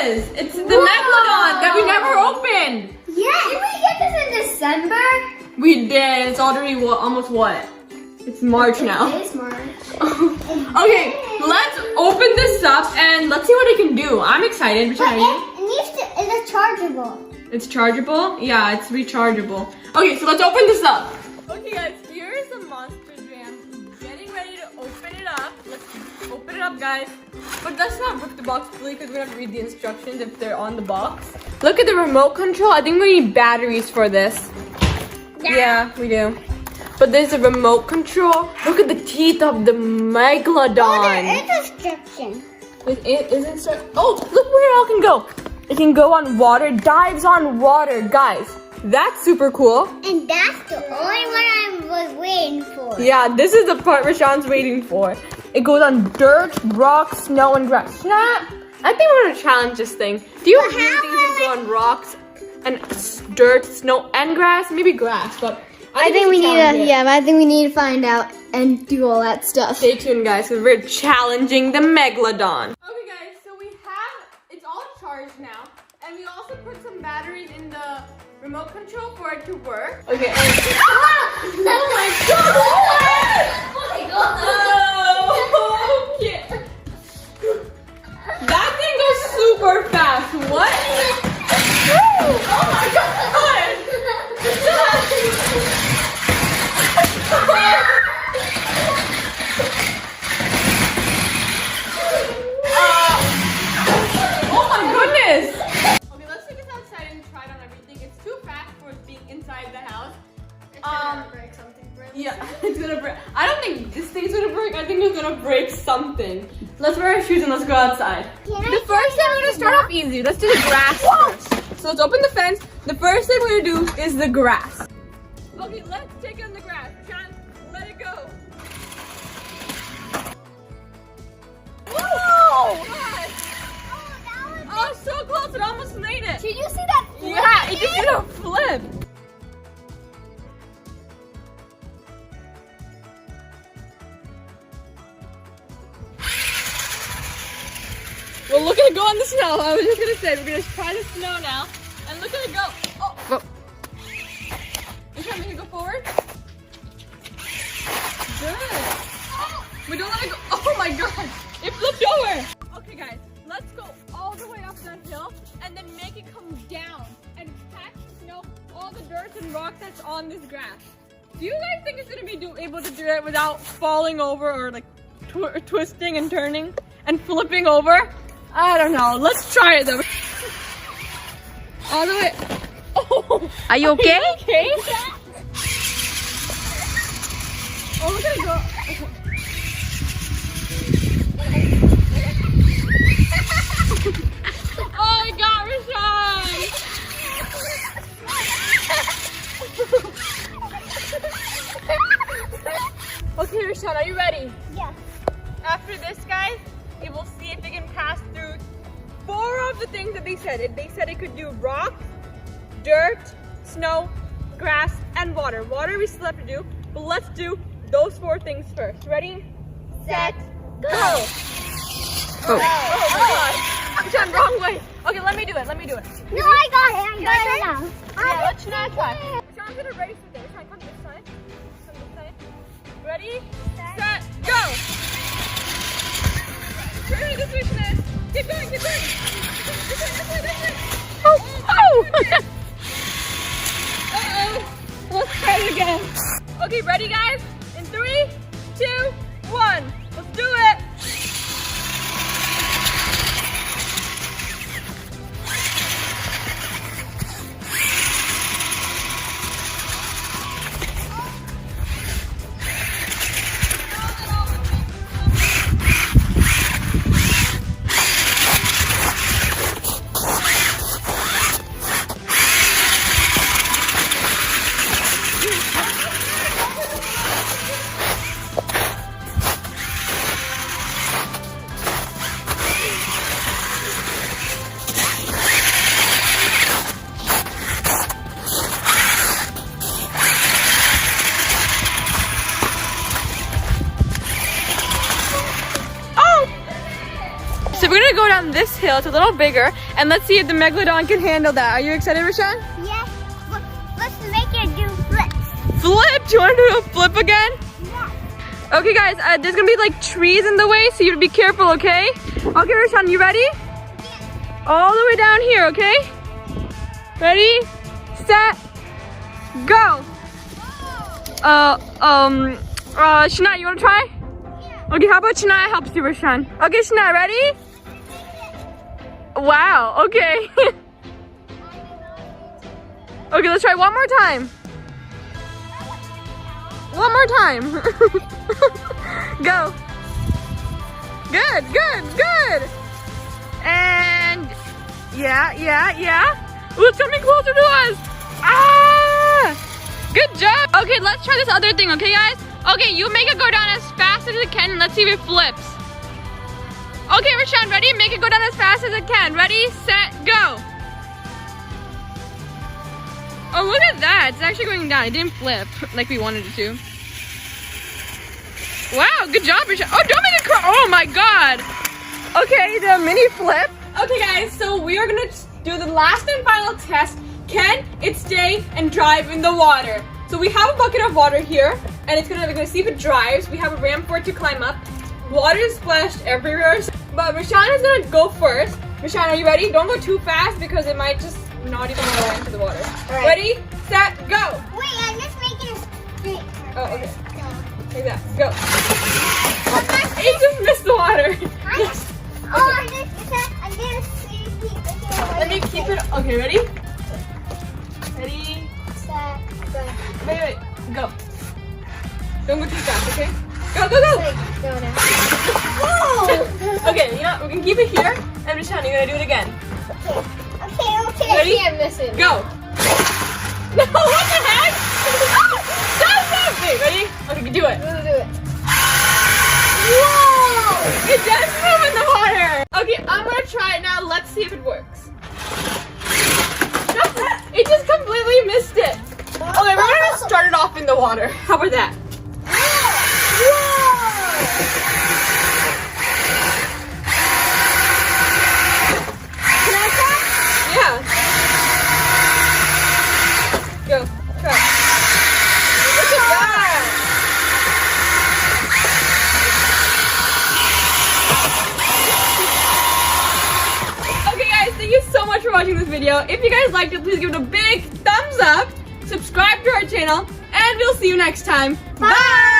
is. It's the Megalodon that we never opened. Yeah, didn't we get this in December? We did. It's already almost what? It's March now. It is March. Okay, let's open this up and let's see what it can do. I'm excited. Which But one are you? it's chargeable. It's chargeable? Yeah, it's rechargeable. Okay, so let's open this up. Okay guys, here is the Monster Jam. Getting ready to open it up. Let's open it up, guys. But let's not rip the box fully because we're gonna read the instructions if they're on the box. Look at the remote control. I think we need batteries for this. Yeah, we do. But there's a remote control. Look at the teeth of the Megalodon. Oh, there is instruction. It is instruction. Oh, look where it all can go. It can go on water, dives on water. Guys, that's super cool. And that's the only one I was waiting for. Yeah, this is the part Rashawn's waiting for. It goes on dirt, rocks, snow, and grass. Snap! I think we're gonna challenge this thing. Do you really think it can go on rocks and dirt, snow, and grass? Maybe grass, but I think we need I think we need to find out and do all that stuff. Stay tuned, guys, because we're challenging the Megalodon. Okay, guys, so it's all charged now, and we also put some batteries in the remote control for it to work. Okay. Oh my god! Oh my god! Oh, okay. That thing goes super fast. What? Oh my god! Oh my goodness! Okay, let's take this outside and try it on everything. It's too fast for it being inside the house. It's gonna break something. Yeah, it's gonna break. I don't think this thing's gonna break. I think it's gonna break something. Let's wear our shoes and let's go outside. The first thing we're gonna start off easy. Let's do the grass first. So let's open the fence. The first thing we're gonna do is the grass. Okay, let's take on the grass. Sean, let it go. Whoa! God. Oh, so close. It almost made it. Did you see that flip? Yeah, it just did a flip. Well, look at it go on the snow. I was just gonna say, we're gonna try the snow now. And look at it go. Oh. You trying to make it go forward? Good. We don't let it go. Oh my god. It flipped over. Okay, guys. Let's go all the way up that hill and then make it come down and catch the snow, all the dirt and rocks that's on this grass. Do you guys think it's gonna be able to do it without falling over or like twisting and turning and flipping over? I don't know. Let's try it though. All the way. Oh, Are you okay? Are you okay? Oh, we're gonna go. Okay. Oh my god, Rashawn! Okay, Rashawn, are you ready? Yeah. After this, guys, we will see if it can pass through 4 of the things that they said. They said it could do rocks, dirt, snow, grass, and water. Water we still have to do, but let's do those 4 things first. Ready? Set, go! Oh. Oh my gosh. Rashawn, wrong way. Okay, let me do it. No, I got it. I got it now. Yeah, let's try. Rashawn's gonna race with it. Rashawn, come this side. Come this side. Ready? Set, go! Turn this way, Shanaz. Keep going. This way. Oh! Uh-oh. Let's try it again. Okay, ready, guys? In 3, 2, 1. Let's do it. gonna go down this hill. It's a little bigger. And let's see if the Megalodon can handle that. Are you excited, Rashawn? Yes. Let's make it do flips. Flip? Do you want to do a flip again? Yes. Okay, guys, there's gonna be like trees in the way, so you have to be careful, okay? Okay, Rashawn, you ready? Yes. All the way down here, okay? Ready, set, go. Shania, you wanna try? Yeah. Okay, how about Shania helps you, Rashawn? Okay, Shania, ready? Wow, okay. Okay, let's try one more time. One more time. Go. Good, good, good. And yeah. Ooh, it's coming closer to us. Ah! Good job. Okay, let's try this other thing, okay, guys? Okay, you make it go down as fast as it can, and let's see if it flips. Okay, Rashawn, ready? Make it go down as fast as it can. Ready, set, go. Oh, look at that. It's actually going down. It didn't flip like we wanted it to. Wow, good job, Rashawn. Oh, don't make it cry. Oh, my God. Okay, the mini flip. Okay, guys, so we are going to do the last and final test. Can it stay and drive in the water? So we have a bucket of water here, and we're gonna see if it drives. We have a ramp for it to climb up. Water is splashed everywhere, but Rashawn is gonna go first. Rashawn, are you ready? Don't go too fast because it might just not even go into the water. All right. Ready, set, go. Wait, I'm just making a straight. Oh, okay. Like that. Go. It just missed the water. Let me keep it. Okay, ready? Ready? Wait. Go. Don't go too fast, okay? Go. Okay, you know what? We can keep it here. And Rashawn, you're gonna do it again. Okay. Ready? I can't miss it. Go. No, what the heck? Stop. Wait, ready? Okay, do it. We'll do it. Whoa! It does move in the water. Okay, I'm gonna try it now. Let's see if it works. It just completely missed it. Okay, we're gonna start it off in the water. How about that? Can I try? Yeah. Go. Try. Look at that. Okay, guys, thank you so much for watching this video. If you guys liked it, please give it a big thumbs up. Subscribe to our channel, and we'll see you next time. Bye!